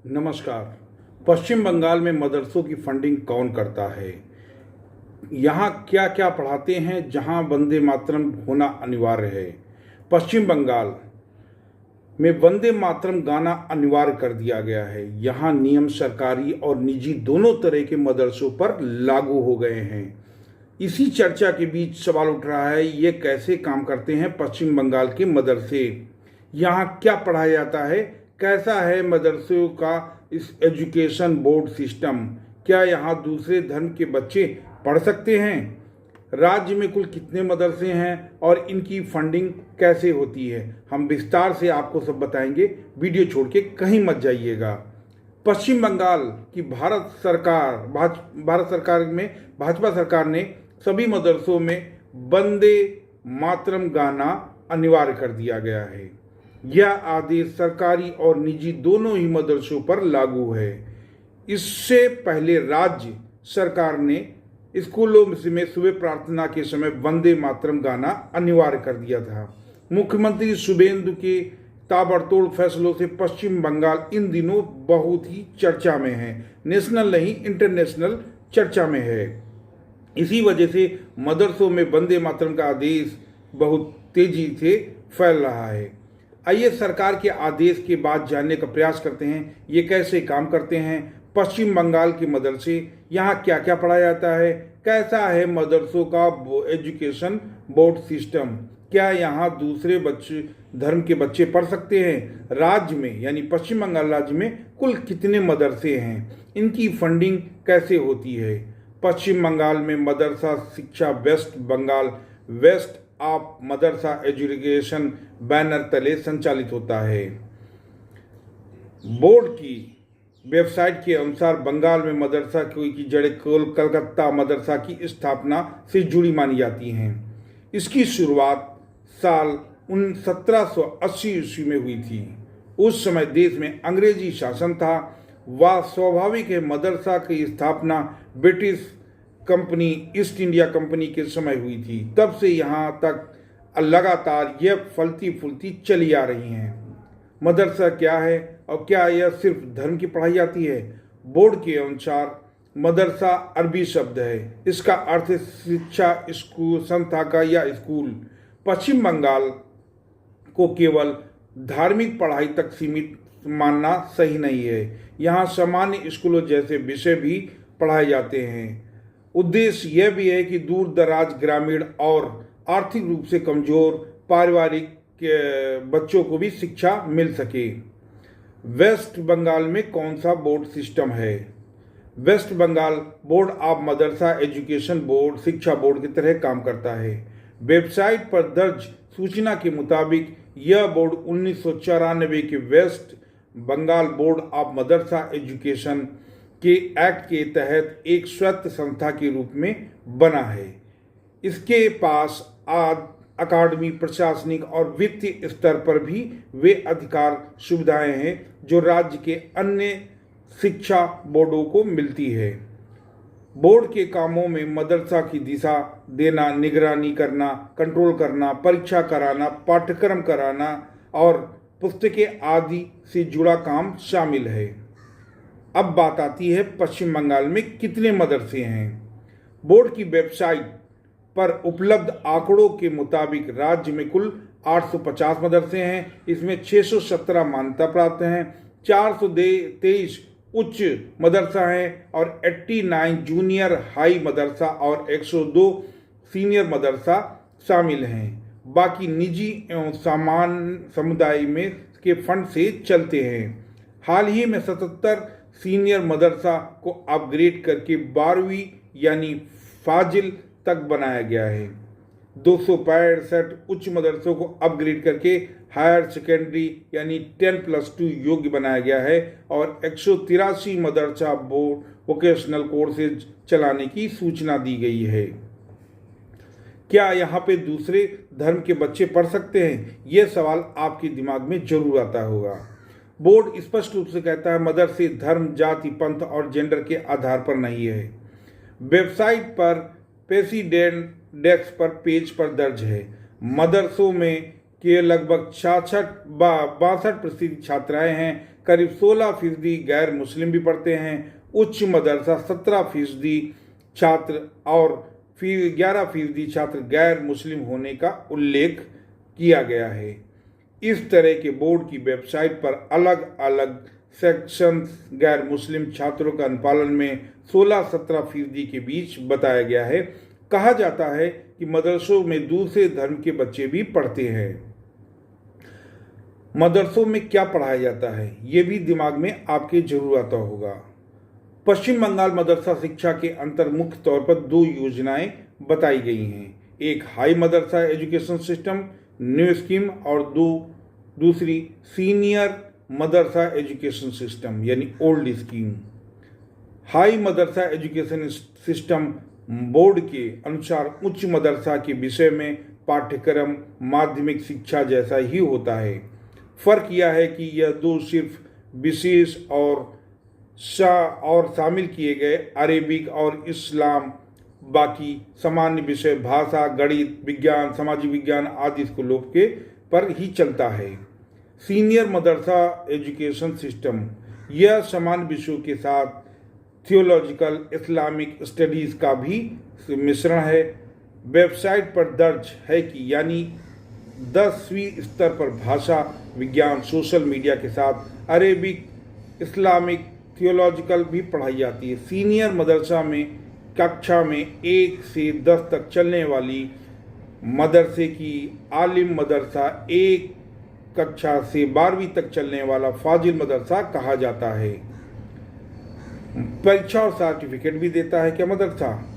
नमस्कार। पश्चिम बंगाल में मदरसों की फंडिंग कौन करता है? यहाँ क्या क्या पढ़ाते हैं जहाँ वंदे मातरम होना अनिवार्य है? पश्चिम बंगाल में वंदे मातरम गाना अनिवार्य कर दिया गया है। यहाँ नियम सरकारी और निजी दोनों तरह के मदरसों पर लागू हो गए हैं। इसी चर्चा के बीच सवाल उठ रहा है, ये कैसे काम करते हैं पश्चिम बंगाल के मदरसे? यहाँ क्या पढ़ाया जाता है? कैसा है मदरसों का इस एजुकेशन बोर्ड सिस्टम? क्या यहाँ दूसरे धर्म के बच्चे पढ़ सकते हैं? राज्य में कुल कितने मदरसे हैं और इनकी फंडिंग कैसे होती है? हम विस्तार से आपको सब बताएंगे। वीडियो छोड़ के कहीं मत जाइएगा। पश्चिम बंगाल की भारत सरकार में भाजपा सरकार ने सभी मदरसों में वंदे मातरम गाना अनिवार्य कर दिया गया है। यह आदेश सरकारी और निजी दोनों ही मदरसों पर लागू है। इससे पहले राज्य सरकार ने स्कूलों में सुबह प्रार्थना के समय वंदे मातरम गाना अनिवार्य कर दिया था। मुख्यमंत्री शुभेंदु के ताबड़तोड़ फैसलों से पश्चिम बंगाल इन दिनों बहुत ही चर्चा में है। नेशनल नहीं, इंटरनेशनल चर्चा में है। इसी वजह से मदरसों में वंदे मातरम का आदेश बहुत तेजी से फैल रहा है। आइए सरकार के आदेश के बाद जानने का प्रयास करते हैं ये कैसे काम करते हैं। पश्चिम बंगाल के मदरसे, यहाँ क्या क्या पढ़ाया जाता है, कैसा है मदरसों का एजुकेशन बोर्ड सिस्टम, क्या यहाँ दूसरे धर्म के बच्चे पढ़ सकते हैं? राज्य में यानी पश्चिम बंगाल राज्य में कुल कितने मदरसे हैं? इनकी फंडिंग कैसे होती है? पश्चिम बंगाल में मदरसा शिक्षा वेस्ट ऑफ मदरसा एजुकेशन बैनर तले संचालित होता है। बोर्ड की वेबसाइट के अनुसार बंगाल में मदरसा की जड़ें कलकत्ता मदरसा की स्थापना से जुड़ी मानी जाती हैं। इसकी शुरुआत साल 1780 ईस्वी में हुई थी। उस समय देश में अंग्रेजी शासन था। वह स्वाभाविक है, मदरसा की स्थापना British company east India company के समय हुई थी। तब से यहाँ तक लगातार यह फलती फूलती चली आ रही हैं। मदरसा क्या है और क्या यह सिर्फ धर्म की पढ़ाई जाती है? बोर्ड के अनुसार मदरसा अरबी शब्द है। इसका अर्थ है शिक्षा, स्कूल, संस्था का या स्कूल। पश्चिम बंगाल को केवल धार्मिक पढ़ाई तक सीमित मानना सही नहीं है। यहाँ सामान्य स्कूलों जैसे विषय भी पढ़ाए जाते हैं। उद्देश्य यह भी है कि दूर दराज ग्रामीण और आर्थिक रूप से कमजोर पारिवारिक के बच्चों को भी शिक्षा मिल सके। वेस्ट बंगाल में कौन सा बोर्ड सिस्टम है? वेस्ट बंगाल बोर्ड ऑफ मदरसा एजुकेशन बोर्ड शिक्षा बोर्ड की तरह काम करता है। वेबसाइट पर दर्ज सूचना के मुताबिक यह बोर्ड 1994 के वेस्ट बंगाल बोर्ड ऑफ मदरसा एजुकेशन के एक्ट के तहत एक स्वायत्त संस्था के रूप में बना है। इसके पास अकादमी, प्रशासनिक और वित्तीय स्तर पर भी वे अधिकार सुविधाएं हैं जो राज्य के अन्य शिक्षा बोर्डों को मिलती है। बोर्ड के कामों में मदरसा की दिशा देना, निगरानी करना, कंट्रोल करना, परीक्षा कराना, पाठ्यक्रम कराना और पुस्तकें आदि से जुड़ा काम शामिल है। अब बात आती है पश्चिम बंगाल में कितने मदरसे हैं। बोर्ड की वेबसाइट पर उपलब्ध आंकड़ों के मुताबिक राज्य में कुल 850 मदरसे हैं। इसमें 617 मान्यता प्राप्त हैं, 423 उच्च मदरसा हैं और 89 जूनियर हाई मदरसा और 102 सीनियर मदरसा शामिल हैं। बाकी निजी एवं सामान्य समुदाय में के फंड से चलते हैं। हाल ही में 77 सीनियर मदरसा को अपग्रेड करके 12वीं यानी फाजिल तक बनाया गया है। 265 उच्च मदरसों को अपग्रेड करके हायर सेकेंडरी यानी 10+2 योग्य बनाया गया है और 183 मदरसा बोर्ड वोकेशनल कोर्सेज चलाने की सूचना दी गई है। क्या यहाँ पे दूसरे धर्म के बच्चे पढ़ सकते हैं? ये सवाल आपके दिमाग में जरूर आता होगा। बोर्ड स्पष्ट रूप से कहता है मदरसे धर्म, जाति, पंथ और जेंडर के आधार पर नहीं है। वेबसाइट पर प्रेसिडेंट डेस्क पर पेज पर दर्ज है। मदरसों में के लगभग 62% छात्राएं हैं। करीब 16% गैर मुस्लिम भी पढ़ते हैं। उच्च मदरसा 17% छात्र और फिर 11% छात्र गैर मुस्लिम होने का उल्लेख किया गया है। इस तरह के बोर्ड की वेबसाइट पर अलग अलग सेक्शंस गैर मुस्लिम छात्रों का अनुपालन में 16-17% के बीच बताया गया है। कहा जाता है कि मदरसों में दूसरे धर्म के बच्चे भी पढ़ते हैं। मदरसों में क्या पढ़ाया जाता है, ये भी दिमाग में आपके जरूर आता होगा। पश्चिम बंगाल मदरसा शिक्षा के अंतर मुख्य तौर पर 2 योजनाएं बताई गई हैं। एक हाई मदरसा एजुकेशन सिस्टम न्यू स्कीम और दूसरी सीनियर मदरसा एजुकेशन सिस्टम यानी ओल्ड स्कीम। हाई मदरसा एजुकेशन सिस्टम बोर्ड के अनुसार उच्च मदरसा के विषय में पाठ्यक्रम माध्यमिक शिक्षा जैसा ही होता है। फर्क यह है कि यह 2 सिर्फ विशेष और शामिल किए गए अरेबिक और इस्लाम, बाकी सामान्य विषय भाषा, गणित, विज्ञान, सामाजिक विज्ञान आदि स्कूलों के पर ही चलता है। सीनियर मदरसा एजुकेशन सिस्टम यह समान विषयों के साथ थियोलॉजिकल इस्लामिक स्टडीज का भी मिश्रण है। वेबसाइट पर दर्ज है कि यानी 10वीं स्तर पर भाषा, विज्ञान, सोशल मीडिया के साथ अरेबिक, इस्लामिक, थियोलॉजिकल भी पढ़ाई जाती है। सीनियर मदरसा में कक्षा में 1 से 10 तक चलने वाली मदरसे की आलिम मदरसा 1 कक्षा से 12वीं तक चलने वाला फाजिल मदरसा कहा जाता है। परीक्षा और सर्टिफिकेट भी देता है क्या मदरसा?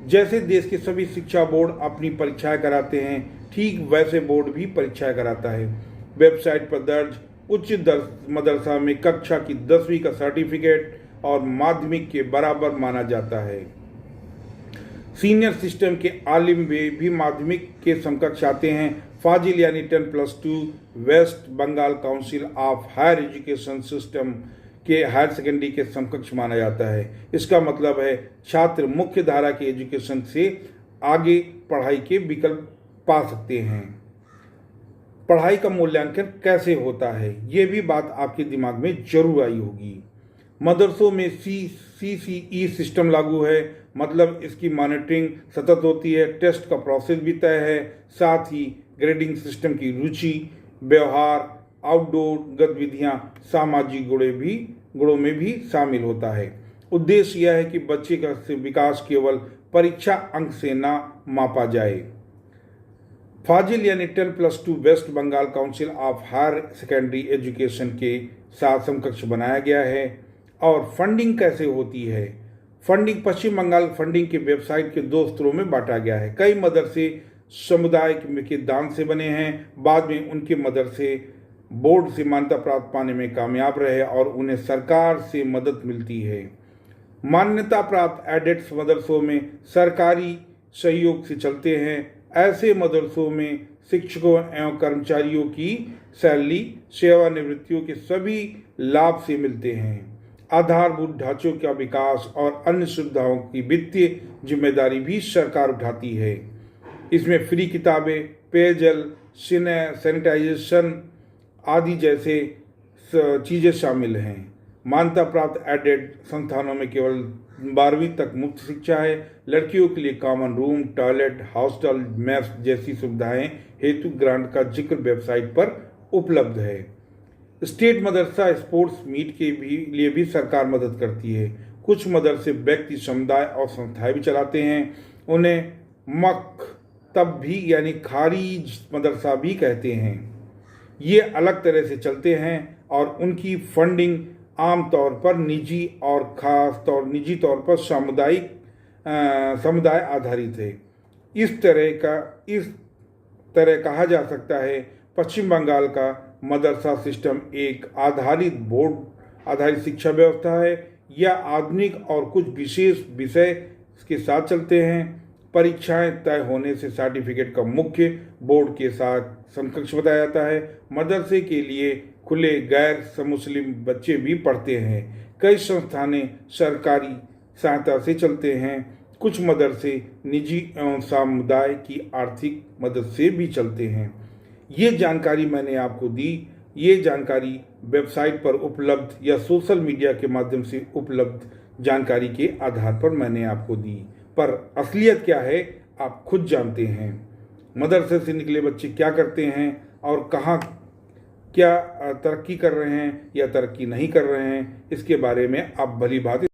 जैसे देश के सभी शिक्षा बोर्ड अपनी परीक्षाएं कराते हैं, ठीक वैसे बोर्ड भी परीक्षाएं कराता है। वेबसाइट पर दर्ज उच्च मदरसा में कक्षा की 10वीं का सर्टिफिकेट और माध्यमिक के बराबर माना जाता है। सीनियर सिस्टम के आलिम भी माध्यमिक के समकक्ष आते हैं। फाजिल यानी 10+2 west Bengal council of higher education system के हायर सेकेंडरी के समकक्ष माना जाता है। इसका मतलब है छात्र मुख्य धारा के एजुकेशन से आगे पढ़ाई के विकल्प पा सकते हैं। पढ़ाई का मूल्यांकन कैसे होता है, ये भी बात आपके दिमाग में जरूर आई होगी। मदरसों में CCE सिस्टम लागू है, मतलब इसकी मॉनिटरिंग सतत होती है। टेस्ट का प्रोसेस भी तय है। साथ ही ग्रेडिंग सिस्टम की रुचि, व्यवहार, आउटडोर गतिविधियां सामाजिक गुणों में भी शामिल होता है। उद्देश्य यह है कि बच्चे का विकास केवल परीक्षा अंक से ना मापा जाए। फाजिल यानी 10+2 west Bengal council of higher secondary education के साथ समकक्ष बनाया गया है। और फंडिंग कैसे होती है? फंडिंग पश्चिम बंगाल फंडिंग के वेबसाइट के 2 स्तरों में बांटा गया है। कई मदरसे समुदाय के दान से बने हैं। बाद में उनके मदरसे बोर्ड से मान्यता प्राप्त पाने में कामयाब रहे और उन्हें सरकार से मदद मिलती है। मान्यता प्राप्त एडेड्स मदरसों में सरकारी सहयोग से चलते हैं। ऐसे मदरसों में शिक्षकों एवं कर्मचारियों की सैलरी, सेवानिवृत्तियों के सभी लाभ से मिलते हैं। आधारभूत ढांचों का विकास और अन्य सुविधाओं की वित्तीय जिम्मेदारी भी सरकार उठाती है। इसमें फ्री किताबें, पेयजल, सैनिटाइजेशन आदि जैसे चीज़ें शामिल हैं। मान्यता प्राप्त एडेड संस्थानों में केवल 12वीं तक मुफ्त शिक्षा है। लड़कियों के लिए common room, toilet, hostel, mess जैसी सुविधाएं हेतु ग्रांट का जिक्र वेबसाइट पर उपलब्ध है। स्टेट मदरसा स्पोर्ट्स मीट के लिए भी सरकार मदद करती है। कुछ मदरसे व्यक्ति, समुदाय और संस्थाएं भी चलाते हैं। उन्हें मकतब भी यानी खारिज मदरसा भी कहते हैं। ये अलग तरह से चलते हैं और उनकी फंडिंग आमतौर पर निजी तौर पर समुदाय आधारित है। इस तरह कहा जा सकता है पश्चिम बंगाल का मदरसा सिस्टम एक बोर्ड आधारित शिक्षा व्यवस्था है। यह आधुनिक और कुछ विशेष विषय के साथ चलते हैं। परीक्षाएं तय होने से सर्टिफिकेट का मुख्य बोर्ड के साथ समकक्ष बताया जाता है। मदरसे के लिए खुले गैर मुस्लिम बच्चे भी पढ़ते हैं। कई संस्थानें सरकारी सहायता से चलते हैं। कुछ मदरसे निजी एवं समुदाय की आर्थिक मदद से भी चलते हैं। ये जानकारी मैंने आपको दी। ये जानकारी वेबसाइट पर उपलब्ध या सोशल मीडिया के माध्यम से उपलब्ध जानकारी के आधार पर मैंने आपको दी, पर असलियत क्या है आप खुद जानते हैं। मदरसे से निकले बच्चे क्या करते हैं और कहाँ क्या तरक्की कर रहे हैं या तरक्की नहीं कर रहे हैं, इसके बारे में आप भली भांति